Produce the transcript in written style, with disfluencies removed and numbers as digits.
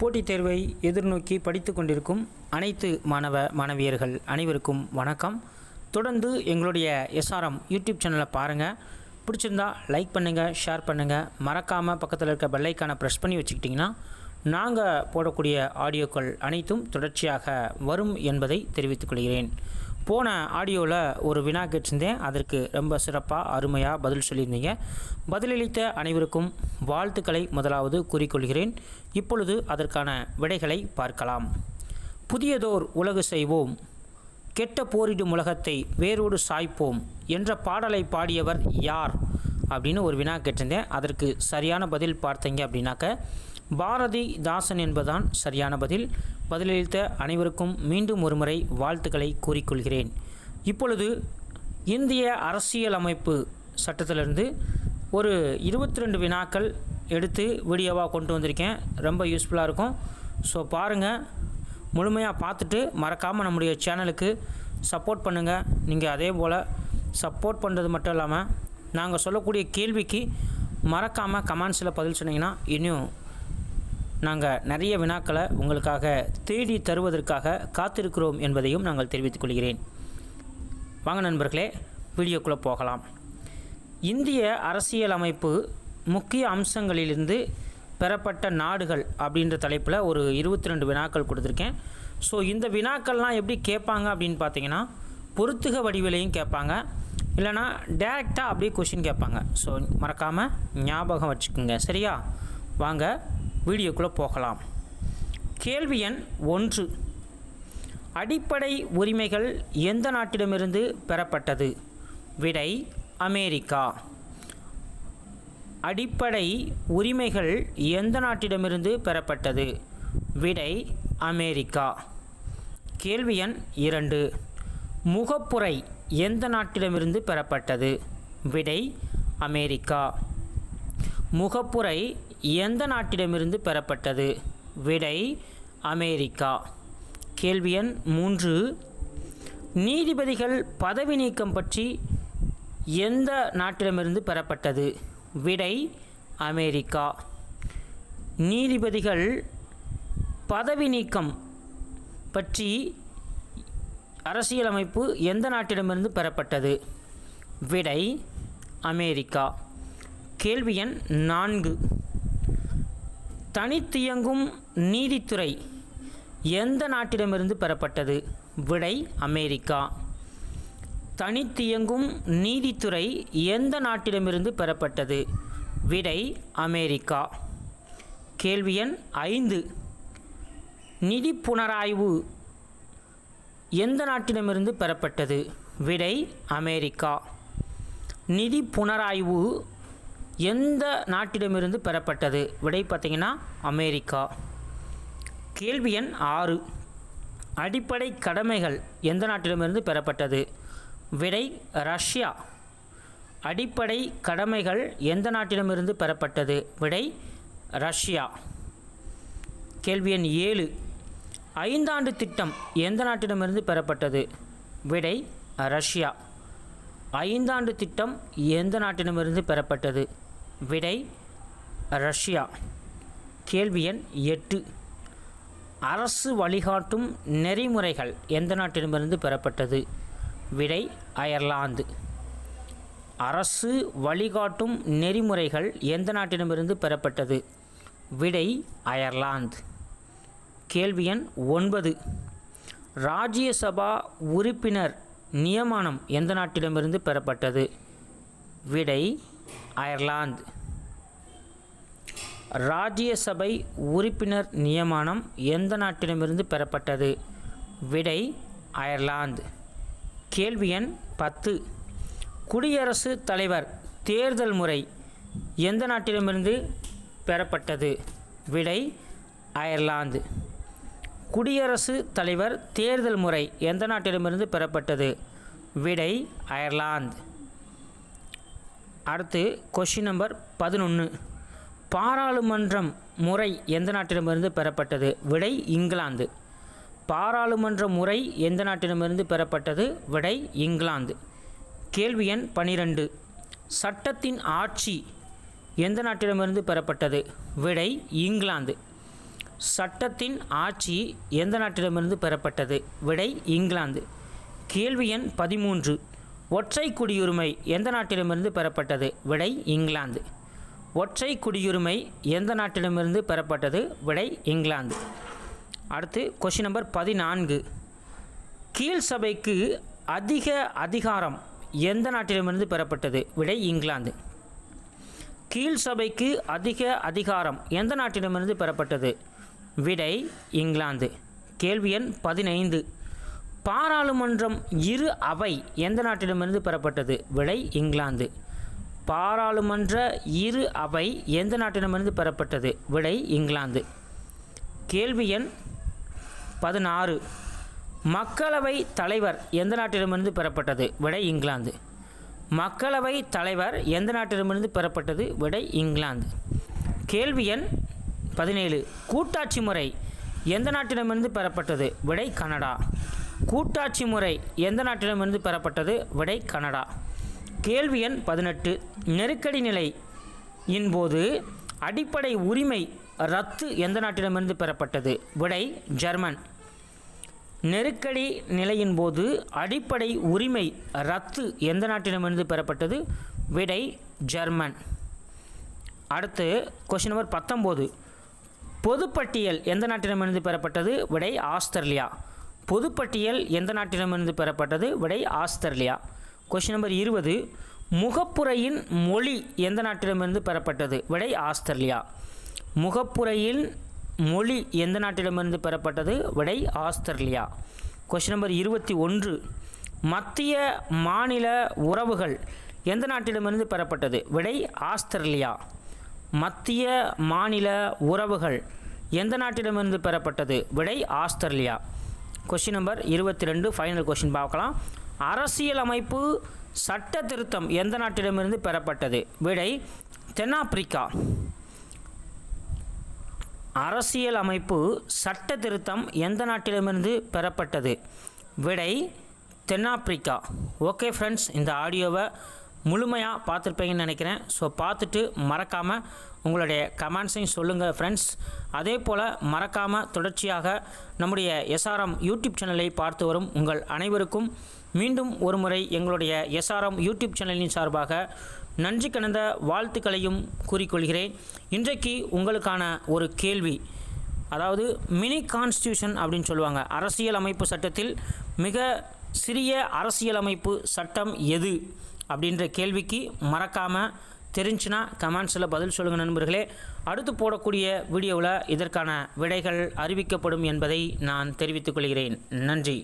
போட்டித் தேர்வை எதிர்நோக்கி படித்து கொண்டிருக்கும் அனைத்து மாணவ மாணவியர்கள் அனைவருக்கும் வணக்கம். தொடர்ந்து எங்களுடைய எஸ்ஆர்எம் யூடியூப் சேனலை பாருங்கள். பிடிச்சிருந்தா லைக் பண்ணுங்கள், ஷேர் பண்ணுங்கள். மறக்காமல் பக்கத்தில் இருக்க பெல் ஐக்கானை ப்ரெஸ் பண்ணி வச்சுக்கிட்டிங்கன்னா நாங்கள் போடக்கூடிய ஆடியோக்கள் அனைத்தும் தொடர்ச்சியாக வரும் என்பதை தெரிவித்துக் கொள்கிறேன். போன ஆடியோவில் ஒரு வினா கேட்டிருந்தேன். அதற்கு ரொம்ப சிறப்பாக அருமையாக பதில் சொல்லியிருந்தீங்க. பதிலளித்த அனைவருக்கும் வாழ்த்துக்களை முதலாவது கூறிக்கொள்கிறேன். இப்பொழுது அதற்கான விடைகளை பார்க்கலாம். புதியதோர் உலகு செய்வோம், கெட்ட போரிடும் உலகத்தை வேரோடு சாய்ப்போம் என்ற பாடலை பாடியவர் யார் அப்படின்னு ஒரு வினா கேட்டிருந்தேன். அதற்கு சரியான பதில் பார்த்தீங்க அப்படின்னாக்க பாரதிதாசன் என்பதுதான் சரியான பதில். பதிலளித்த அனைவருக்கும் மீண்டும் ஒருமுறை வாழ்த்துக்களை கூறிக்கொள்கிறேன். இப்பொழுது இந்திய அரசியலமைப்பு சட்டத்திலிருந்து ஒரு 22 வினாக்கள் எடுத்து வீடியோவாக கொண்டு வந்திருக்கேன். ரொம்ப யூஸ்ஃபுல்லாக இருக்கும். ஸோ பாருங்கள், முழுமையாக பார்த்துட்டு மறக்காமல் நம்முடைய சேனலுக்கு சப்போர்ட் பண்ணுங்கள். நீங்கள் அதே போல் சப்போர்ட் பண்ணுறது மட்டும் இல்லாமல் நாங்கள் சொல்லக்கூடிய கேள்விக்கு மறக்காமல் கமெண்ட்ஸில் பதில் சொன்னீங்கன்னா இன்னும் நாங்கள் நிறைய வினாக்களை உங்களுக்காக தேடி தருவதற்காக காத்திருக்கிறோம் என்பதையும் நாங்கள் தெரிவித்துக் கொள்கிறேன். வாங்க நண்பர்களே, வீடியோக்குள்ளே போகலாம். இந்திய அரசியலமைப்பு முக்கிய அம்சங்களிலிருந்து பெறப்பட்ட நாடுகள் அப்படின்ற தலைப்பில் ஒரு 22 வினாக்கள் கொடுத்துருக்கேன். ஸோ இந்த வினாக்கள்லாம் எப்படி கேட்பாங்க அப்படின்னு பார்த்தீங்கன்னா பொறுத்துக வடிவிலையும் கேட்பாங்க, இல்லைனா டேரெக்டாக அப்படியே கொஷின் கேட்பாங்க. ஸோ மறக்காமல் ஞாபகம் வச்சுக்கோங்க, சரியா? வாங்க வீடியோக்குள்ளே போகலாம். கேள்வி எண் 1, அடிப்படை உரிமைகள் எந்த நாட்டிடமிருந்து பெறப்பட்டது? விடை அமெரிக்கா. அடிப்படை உரிமைகள் எந்த நாட்டிடமிருந்து பெறப்பட்டது? விடை அமெரிக்கா. கேள்வி எண் 2, முகப்புரை எந்த நாட்டிடமிருந்து பெறப்பட்டது? விடை அமெரிக்கா. முகப்புரை எந்த நாட்டிடமிருந்து பெறப்பட்டது? விடை அமெரிக்கா. கேள்வி எண் 3, நீதிபதிகள் பதவி நீக்கம் பற்றி எந்த நாட்டிடமிருந்து பெறப்பட்டது? விடை அமெரிக்கா. நீதிபதிகள் பதவி நீக்கம் பற்றி அரசியலமைப்பு எந்த நாட்டிடமிருந்து பெறப்பட்டது? விடை அமெரிக்கா. கேள்வி எண் 4, தனித்தியங்கும் நீதித்துறை எந்த நாட்டிடமிருந்து பெறப்பட்டது? விடை அமெரிக்கா. தனித்தியங்கும் நீதித்துறை எந்த நாட்டிடமிருந்து பெறப்பட்டது? விடை அமெரிக்கா. கேள்வி எண் 5, நிதி புனராய்வு எந்த நாட்டிடமிருந்து பெறப்பட்டது? விடை அமெரிக்கா. நிதி புனராய்வு எந்த நாட்டிடமிருந்து பெறப்பட்டது? விடை பார்த்திங்கன்னா அமெரிக்கா. கேள்வி எண் 6, அடிப்படை கடமைகள் எந்த நாட்டிடமிருந்து பெறப்பட்டது? விடை ரஷ்யா. அடிப்படை கடமைகள் எந்த நாட்டிடமிருந்து பெறப்பட்டது? விடை ரஷ்யா. கேள்வி எண் 7, 5 ஆண்டு திட்டம் எந்த நாட்டிடமிருந்து பெறப்பட்டது? விடை ரஷ்யா. 5 ஆண்டு திட்டம் எந்த நாட்டிடமிருந்து பெறப்பட்டது? விடை ரஷ்யா. கேள்வி எண் 8, அரசு வழிகாட்டும் நெறிமுறைகள் எந்த நாட்டிடமிருந்து பெறப்பட்டது? விடை அயர்லாந்து. அரசு வழிகாட்டும் நெறிமுறைகள் எந்த நாட்டிடமிருந்து பெறப்பட்டது? விடை அயர்லாந்து. கேள்வி எண் 9, ராஜ்யசபா உறுப்பினர் நியமனம் எந்த நாட்டிடமிருந்து பெறப்பட்டது? விடை அயர்லாந்து. ராஜ்யசபை உறுப்பினர் நியமனம் எந்த நாட்டிடமிருந்து பெறப்பட்டது? விடை அயர்லாந்து. கேள்வி எண் 10, குடியரசுத் தலைவர் தேர்தல் முறை எந்த நாட்டிடமிருந்து பெறப்பட்டது? விடை அயர்லாந்து. குடியரசுத் தலைவர் தேர்தல் முறை எந்த நாட்டிடமிருந்து பெறப்பட்டது? விடை அயர்லாந்து. அடுத்து கொஷின் நம்பர் 11, பாராளுமன்றம் முறை எந்த நாட்டிடமிருந்து பெறப்பட்டது? விடை இங்கிலாந்து. பாராளுமன்ற முறை எந்த நாட்டிடமிருந்து பெறப்பட்டது? விடை இங்கிலாந்து. கேள்வி எண் 12, சட்டத்தின் ஆட்சி எந்த நாட்டிடமிருந்து பெறப்பட்டது? விடை இங்கிலாந்து. சட்டத்தின் ஆட்சி எந்த நாட்டிடமிருந்து பெறப்பட்டது? விடை இங்கிலாந்து. கேள்வி எண் 13. ஒற்றை குடியுரிமை எந்த நாட்டிடமிருந்து பெறப்பட்டது? விடை இங்கிலாந்து. ஒற்றை குடியுரிமை எந்த நாட்டிடமிருந்து பெறப்பட்டது? விடை இங்கிலாந்து. அடுத்து கொஷின் நம்பர் 14. கீழ் சபைக்கு அதிக அதிகாரம் எந்த நாட்டிடமிருந்து பெறப்பட்டது? விடை இங்கிலாந்து. கீழ் சபைக்கு அதிக அதிகாரம் எந்த நாட்டிடமிருந்து பெறப்பட்டது? விடை இங்கிலாந்து. கேள்வி எண் 15. பாராளுமன்றம் இரு அவை எந்த நாட்டிடமிருந்து பெறப்பட்டது? விடை இங்கிலாந்து. பாராளுமன்ற இரு அவை எந்த நாட்டிடமிருந்து பெறப்பட்டது? விடை இங்கிலாந்து. கேள்வி எண் 16. மக்களவை தலைவர் எந்த நாட்டிடமிருந்து பெறப்பட்டது? விடை இங்கிலாந்து. மக்களவை தலைவர் எந்த நாட்டிடமிருந்து பெறப்பட்டது? விடை இங்கிலாந்து. கேள்வி எண் 17. கூட்டாட்சி முறை எந்த நாட்டிடமிருந்து பெறப்பட்டது? விடை கனடா. கூட்டாட்சி முறை எந்த நாட்டிடமிருந்து பெறப்பட்டது? விடை கனடா. கேள்வி எண் 18. நெருக்கடி நிலையின் போது அடிப்படை உரிமை ரத்து எந்த நாட்டிடமிருந்து பெறப்பட்டது? விடை ஜெர்மன். நெருக்கடி நிலையின் போது அடிப்படை உரிமை ரத்து எந்த நாட்டிடமிருந்து பெறப்பட்டது? விடை ஜெர்மன். அடுத்து கொஷின் நம்பர் 19. பொதுப்பட்டியல் எந்த நாட்டிடமிருந்து பெறப்பட்டது? விடை ஆஸ்திரேலியா. பொதுப்பட்டியல் எந்த நாட்டிடமிருந்து பெறப்பட்டது? விடை ஆஸ்திரேலியா. Question number 20. முகப்புரையின் மொழி எந்த நாட்டிடமிருந்து பெறப்பட்டது? விடை ஆஸ்திரேலியா. முகப்புரையின் மொழி எந்த நாட்டிடமிருந்து பெறப்பட்டது? விடை ஆஸ்திரேலியா. Question number 21. மத்திய மாநில உறவுகள் எந்த நாட்டிடமிருந்து பெறப்பட்டது? விடை ஆஸ்திரேலியா. மத்திய மாநில உறவுகள் எந்த நாட்டிடமிருந்து பெறப்பட்டது? விடை Australia. Question number 22 final question பார்க்கலாம். அரசியலமைப்பு சட்ட திருத்தம் எந்த நாட்டிடமிருந்து பெறப்பட்டது? விடை தென்னாப்பிரிக்கா. அரசியலமைப்பு சட்ட திருத்தம் எந்த நாட்டிடமிருந்து பெறப்பட்டது? விடை தென்னாப்பிரிக்கா. ஓகே ஃப்ரெண்ட்ஸ், இந்த ஆடியோவை முழுமையாக பார்த்துருப்பீங்கன்னு நினைக்கிறேன். ஸோ பார்த்துட்டு மறக்காமல் உங்களுடைய கமெண்ட்ஸையும் சொல்லுங்கள் ஃப்ரெண்ட்ஸ். அதே போல் மறக்காமல் தொடர்ச்சியாக நம்முடைய எஸ்ஆர்எம் யூடியூப் சேனலை பார்த்து வரும் உங்கள் அனைவருக்கும் மீண்டும் ஒரு முறை எங்களுடைய எஸ்ஆர்எம் யூடியூப் சேனலின் சார்பாக நன்றி கலந்த வாழ்த்துக்களையும் கூறிக்கொள்கிறேன். இன்றைக்கு உங்களுக்கான ஒரு கேள்வி, அதாவது மினி கான்ஸ்டியூஷன் அப்படின்னு சொல்லுவாங்க. அரசியல் அமைப்பு சட்டத்தில் மிக சிறிய அரசியலமைப்பு சட்டம் எது அப்படின்ற கேள்விக்கு மறக்காமல் தெரிஞ்சுன்னா கமெண்ட்ஸில் பதில் சொல்லுங்கள் நண்பர்களே. அடுத்து போடக்கூடிய வீடியோவில் இதற்கான விடைகள் அறிவிக்கப்படும் என்பதை நான் தெரிவித்துக் கொள்கிறேன். நன்றி.